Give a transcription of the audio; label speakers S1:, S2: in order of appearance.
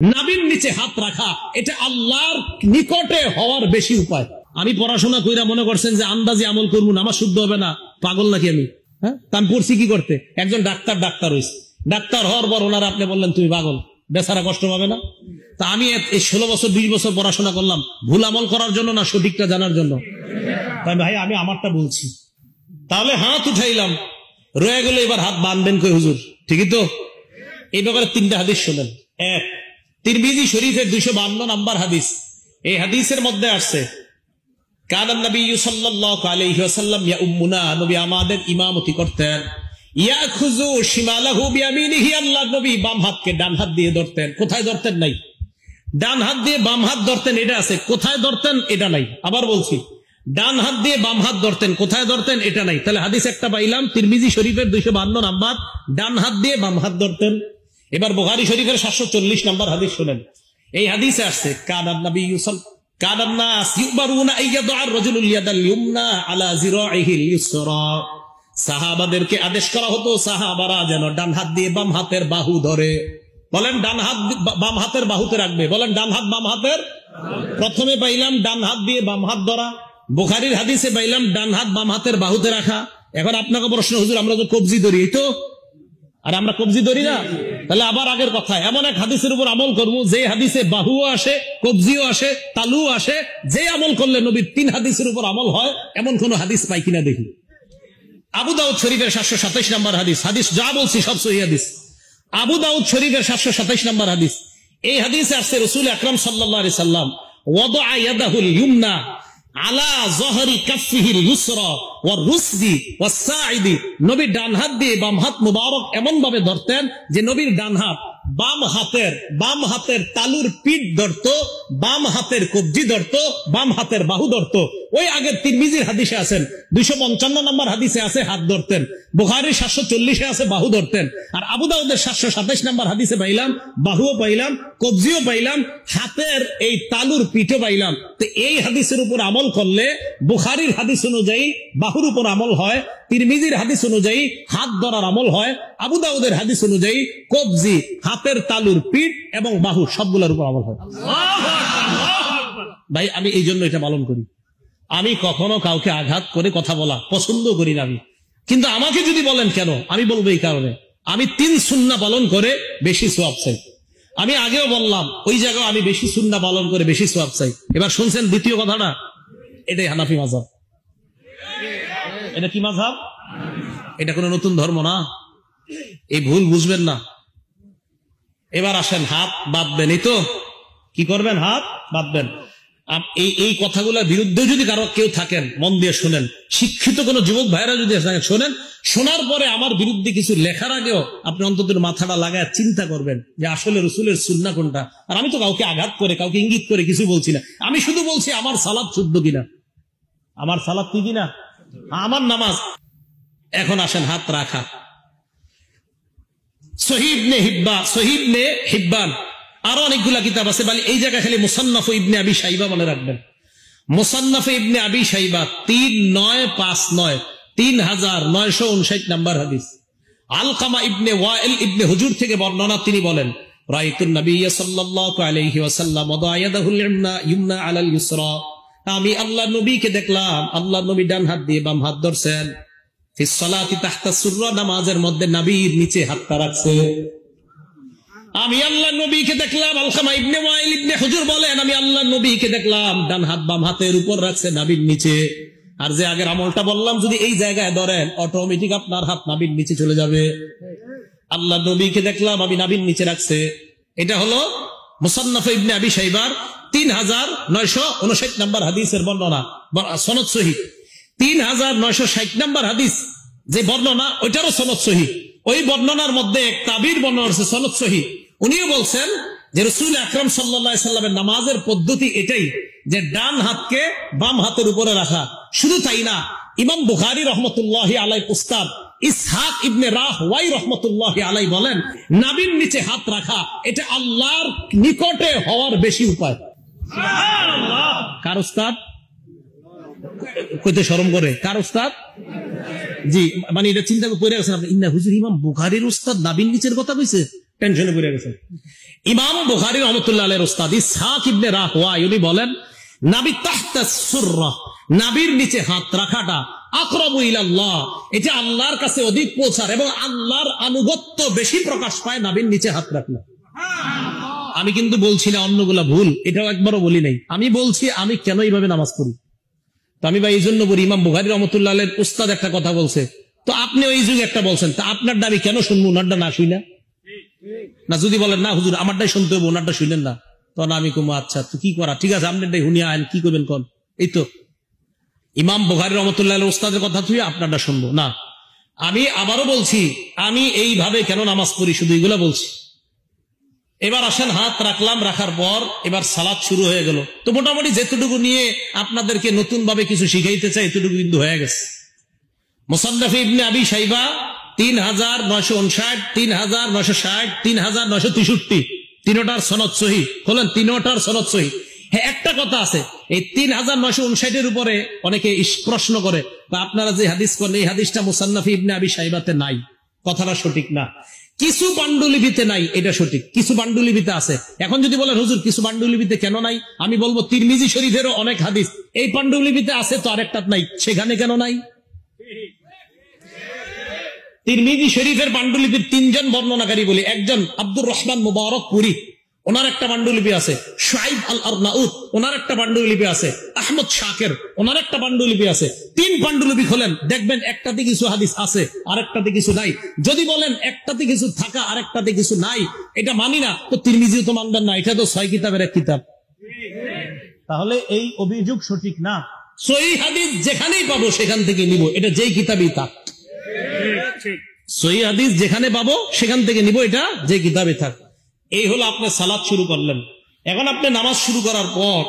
S1: নাভির নিচে হাত রাখা এটা আল্লাহর নিকটে হওয়ার বেশি উপায়। আমি পড়াশোনা কইরা মনে করছেন যে আন্দাজি আমল করবো না, আমার শুদ্ধ হবে না, পাগল নাকি আমি? হ্যাঁ, আমি পড়ছি কি করতে? একজন ডাক্তার হয়েছে, ডাক্তার হওয়ার পর ওনারা আপনি বললেন তুমি পাগল, বেচারা কষ্ট পাবে না? তা আমি এই 16 বছর 20 বছর পড়াশোনা করলাম ভুল আমল করার জন্য না সঠিকটা জানার জন্য? তাই ভাই আমি আমারটা বলছি। তাহলে হাত উঠাইলাম, রয়ে গেল এবার হাত বাঁধবেন কই হুজুর? ঠিকই তো? এই ব্যাপারে 3টা হাদিস শোনেন। এক, তিরমিজি শরীফের 252 নম্বর হাদিস। এই হাদিসের মধ্যে আসছে কানান নবী সাল্লাল্লাহু আলাইহি ওয়াসাল্লাম ইয়াউম্মুনা, নবী আমাদের ইমামতি করতেন। ইয়াখুযু শিমালাহু বিয়ামিনিহি, আল্লাহর নবী বাম হাতকে ডান হাত দিয়ে ধরতেন। কোথায় ধরতেন? নাই। ডান হাত দিয়ে বাম হাত ধরতেন, এটা আছে। কোথায় ধরতেন? এটা নাই। আবার বলছি, ডান হাত দিয়ে বাম হাত ধরতেন, কোথায় ধরতেন? এটা নাই। তাহলে হাদিস একটা পাইলাম তিরমিজি শরীফের 252 নম্বর, ডান হাত দিয়ে বাম হাত ধরতেন। এবার বুখারী শরীফের 740 নম্বর হাদিস শুনেন। এই হাদিসে আসছে কানান নবী কানান নাস ইউবারুনা আইয়াদু আর-রাজুলুল ইয়াদাল ইউমনা আলা জিরাইহিল ইউসরা, সাহাবাদেরকে আদেশ করা হতো সাহাবারা যেন ডান হাত দিয়ে বাম হাতের বাহু ধরে। বলেন ডান হাত বাম হাতের বাহুতে রাখবে। বলেন ডান হাত বাম হাতের। প্রথমে পাইলাম ডান হাত দিয়ে বাম হাত ধরা, বুখারীর হাদিসে পাইলাম ডান হাত বাম হাতের বাহুতে রাখা। এখন আপনাকে প্রশ্ন, হুজুর আমরা তো কবজি ধরি, এই তো? আর আমরা কবজি ধরি না? তাহলে আবার আগের কথা, এমন এক হাদিসের উপর আমল করবো যে হাদিসে বাহুও আসে, কবজিও আসে, তালুও আসে, যে আমল করলে নবীর 3 হাদিসের উপর আমল হয় এমন কোন হাদিস পাই কিনা দেখি। আবু দাউদ শরীফের 727 নম্বর হাদিস। হাদিস যা বলছি সব সহিহ হাদিস। আবু দাউদ শরীফের 727 নম্বর হাদিস। এই হাদিসে আসছে রাসূল আকরাম সাল্লাল্লাহু আলাইহি সাল্লাম ওয়াদা ইয়াদাহুল ইউমনা আলা যহরি কাফিহিল ইউসরা ওয়া রুসদি ওয়া সাইদি, নবীর ডান হাত দিয়ে বাম হাত মুবারক এমন ভাবে ধরতেন যে নবীর ডান হাত বাম হাতের তালুর পিঠ ধরতো, বাম হাতের কবজি ধরতো, বাম হাতের বাহু ধরতো। ওই আগের তিরমিজির হাদিসে আছেন 255 নম্বর হাদিসে আছে হাত ধরতেন, বুখারীর 740-এ আছে বাহু ধরতেন, আর আবু দাউদের 727 নম্বর হাদিসে পাইলাম বাহুও পাইলাম, কবজিও পাইলাম, হাতের এই তালুর পিঠও পাইলাম। তো এই হাদিসের উপর আমল করলে বুখারীর হাদিস অনুযায়ী বাহুর উপর আমল হয়, তিরমিজির হাদিস অনুযায়ী হাত ধরার আমল হয়, আবু দাউদের হাদিস অনুযায়ী কবজি, হাতের তালুর পিঠ এবং বাহু সবগুলোর উপর আমল হয়। ভাই আমি এই জন্য এটা পালন করি। আমি কখনো কাউকে আঘাত করে কথা বলা পছন্দ করি না আমি। কিন্তু আমাকে যদি বলেন কেন, আমি বলবো এই কারণে আমি 3 সুন্নাহ পালন করে বেশি সওয়াব চাই। আমি আগেও বললাম ওই জায়গায় আমি বেশি সুন্নাহ পালন করে বেশি সওয়াব চাই। এবার শুনছেন দ্বিতীয় কথাটা, এটাই হানাফি মাযহাব। এটা কি মাযহাব? এটা কোনো নতুন ধর্ম না, এই ভুল বুঝবেন না। এবার আসেন হাত বাঁধবেন, এই তো কি করবেন? হাত বাঁধবেন। এই কথাগুলোর বিরুদ্ধে যদি কারো কেউ থাকেন মন দিয়ে শোনেন, শিক্ষিত কোন যুবক ভাইরা যদি থাকেন শোনেন, শোনার পরে আমার বিরুদ্ধে কিছু লেখার আগেও আপনি অন্তত মাথাটা লাগায় চিন্তা করবেন যে আসলে রাসূলের সুন্নাহ কোনটা। আর আমি তো কাউকে আঘাত করে কাউকে ইঙ্গিত করে কিছু বলছি না, আমি শুধু বলছি আমার সালাত শুদ্ধ কিনা, আমার সালাত কি কিনা, আমার নামাজ। এখন আসেন হাত রাখা। সহিহ ইবনে হিব্বান আরো অনেকগুলা কিতাব আছে, বলে এই জায়গা খালি মুসান্নাফ ইবনে আবি শাইবা মনে রাখবেন। মুসান্নাফ ইবনে আবি শাইবা 3959 3959 নম্বর হাদিস। আলকামা ইবনে ওয়াইল ইবনে হুজুর থেকে বর্ণনা, তিনি বলেন রাআইতুন নবিয়্য সাল্লাল্লাহু আলাইহি ওয়াসাল্লাম ওয়াদা ইয়াদাহুল ইউমনা আলাল ইউসরা, আমি আল্লাহর নবীকে দেখলাম আল্লাহর নবী ডান হাত দিয়ে বাম হাত ধরছেন। ফিস সালাতি তাহতা সুররা, নামাজের মধ্যে নবীর নিচে হাতটা রাখছে। আমি আল্লাহর নবীকে দেখলাম, আলকামা ইবনে ওয়াইল ইবনে হুজুর বলেন আমি আল্লাহর নবীকে দেখলাম ডান হাত বাম হাতের উপর রাখছে, নাভির নিচে। আর যে আগের আমলটা বললাম যদি এই জায়গায় ধরেন অটোমেটিক আপনার হাত নাভির নিচে চলে যাবে। আল্লাহর নবীকে দেখলাম আমি নাভির নিচে রাখছে। এটা হলো মুসান্নাফ ইবনে আবি শাইবার 3959 নম্বর হাদিসের বর্ণনা, সনদ সহিহ। 3960 নম্বর হাদিস যে বর্ণনা, ওইটারও সনদ সহিহ। ওই বর্ণনার মধ্যে এক তাবির বর্ণনা আছে সনদ সহিহ। উনিও বলছেন যে রাসূল আকরাম সাল্লাল্লাহু আলাইহি সাল্লামের নামাজের পদ্ধতি এটাই যে ডান হাতকে বাম হাতের উপরে রাখা। শুধু তাই না, ইমাম বুখারী রাহমাতুল্লাহি আলাইহি উস্তাদ ইসহাক ইবনে রাহওয়াই রাহমাতুল্লাহি আলাইহি বলেন নাভির নিচে হাত রাখা এটা আল্লাহর নিকটে হওয়ার বেশি উপায়। সুবহানাল্লাহ। কার উস্তাদ? কইতে শরম করে, কার উস্তাদ? জি, মানে এটা চিন্তা করে গেছেন আপনি, ইন্না হুজুর ইমাম বুখারীর উস্তাদ নাভির নিচের কথা কইছে। টেনশনে পড়ে গেছেন। ইমাম বুখারী রাহমাতুল্লাহ আলাইহির উস্তাদ ইসহাক ইবনে রাহওয়াই উনি বলেন, নাবি তাহতা সুররা, নাবির নিচে হাত রাখাটা আকরাবু ইলাল্লাহ, এটা আল্লাহর কাছে অধিক পৌঁছার এবং আল্লাহর আনুগত্য বেশি প্রকাশ পায় নাবির নিচে হাত রাখলে। আমি কিন্তু বলছি না অন্যগুলা ভুল, এটাও একবারও বলি নাই। আমি বলছি আমি কেন এইভাবে নামাজ পড়ি। তো আমি ভাই এই জন্য বলি, ইমাম বুখারী রাহমাতুল্লাহ আলাইহির উস্তাদ একটা কথা বলছে, তো আপনি ওই যুগে একটা বলছেন, তা আপনারটা আমি কেন শুনবো, ওনারটা না শুই না? না যদি বলেন না হুজুর আমারটাই শুনতে হবে, ওনারটা শুনলেন না, তখন আমি কমো আচ্ছা তো কি করা, ঠিক আছে আপনারটাই হুনিয়া আইন, কি করবেন কন। এই তো ইমাম বুখারী রাহমাতুল্লাহ আলাইহির উস্তাদের কথা তুই আপনারটা শুনবো না। আমি আবারও বলছি আমি এইভাবে কেন নামাজ পড়ি, শুধু এগুলা বলছি। এবার আসেন হাত রাখলাম, রাখার পর এবার সালাত শুরু হয়ে গেল। তো মোটামুটি যেটুকু নিয়ে আপনাদেরকে নতুন ভাবে কিছু শিখাইতে চাই এতটুকু কিন্তু হয়ে গেছে। মুসান্নাফ ইবনে আবি শাইবা 3959, 3960, 3963, তিনটার সনদ সহিহ। বলেন তিনটার সনদ সহিহ। হ্যাঁ একটা কথা আছে, এই 3959 উপরে অনেকে প্রশ্ন করে বা আপনারা যে হাদিস করেন এই হাদিসটা মুসান্নাফ ইবনে আবি শাইবাতে নাই, কথাটা সঠিক না। কিছু পাণ্ডুলিপিতে নাই, এটা সঠিক, কিছু পাণ্ডুলিপিতে আছে। এখন যদি বলেন হুজুর কিছু পাণ্ডুলিপিতে কেন নাই, আমি বলবো তিরমিজি শরীফেরও অনেক হাদিস এই পাণ্ডুলিপিতে আছে, তো আরেকটা নাই, সেখানে কেন নাই? তিরমিজি শরীফের পাণ্ডুলিপির 3 জন বর্ণনাকারী বলি, একজন আব্দুর রহমান মুবারক পুরী, ওনার একটা পাণ্ডুলিপি আছে। শুআইব আল আরনাউত, ওনার একটা পাণ্ডুলিপি আছে। আহমদ শাকির, ওনার একটা পাণ্ডুলিপি আছে। 3 পাণ্ডুলিপি খোলেন, দেখবেন একটাতে কিছু হাদিস আছে, আরেকটাতে কিছু নাই। যদি বলেন একটাতে কিছু থাকা আরেকটাতে কিছু নাই, এটা মানি না, তো তিরমিজিও তো মানবেন না, এটা তো 6 কিতাবের এক কিতাব। তাহলে এই অভিযোগ সঠিক না। সহিহ হাদিস যেখানেই পাবো সেখান থেকে নিব, এটা যেই কিতাবই থাক। সহিহ হাদিস যেখানে পাবো সেখান থেকে নিব, এটা যে কিতাবে থাক। এই হলো আপনি সালাত শুরু করলেন। এখন আপনি নামাজ শুরু করার পর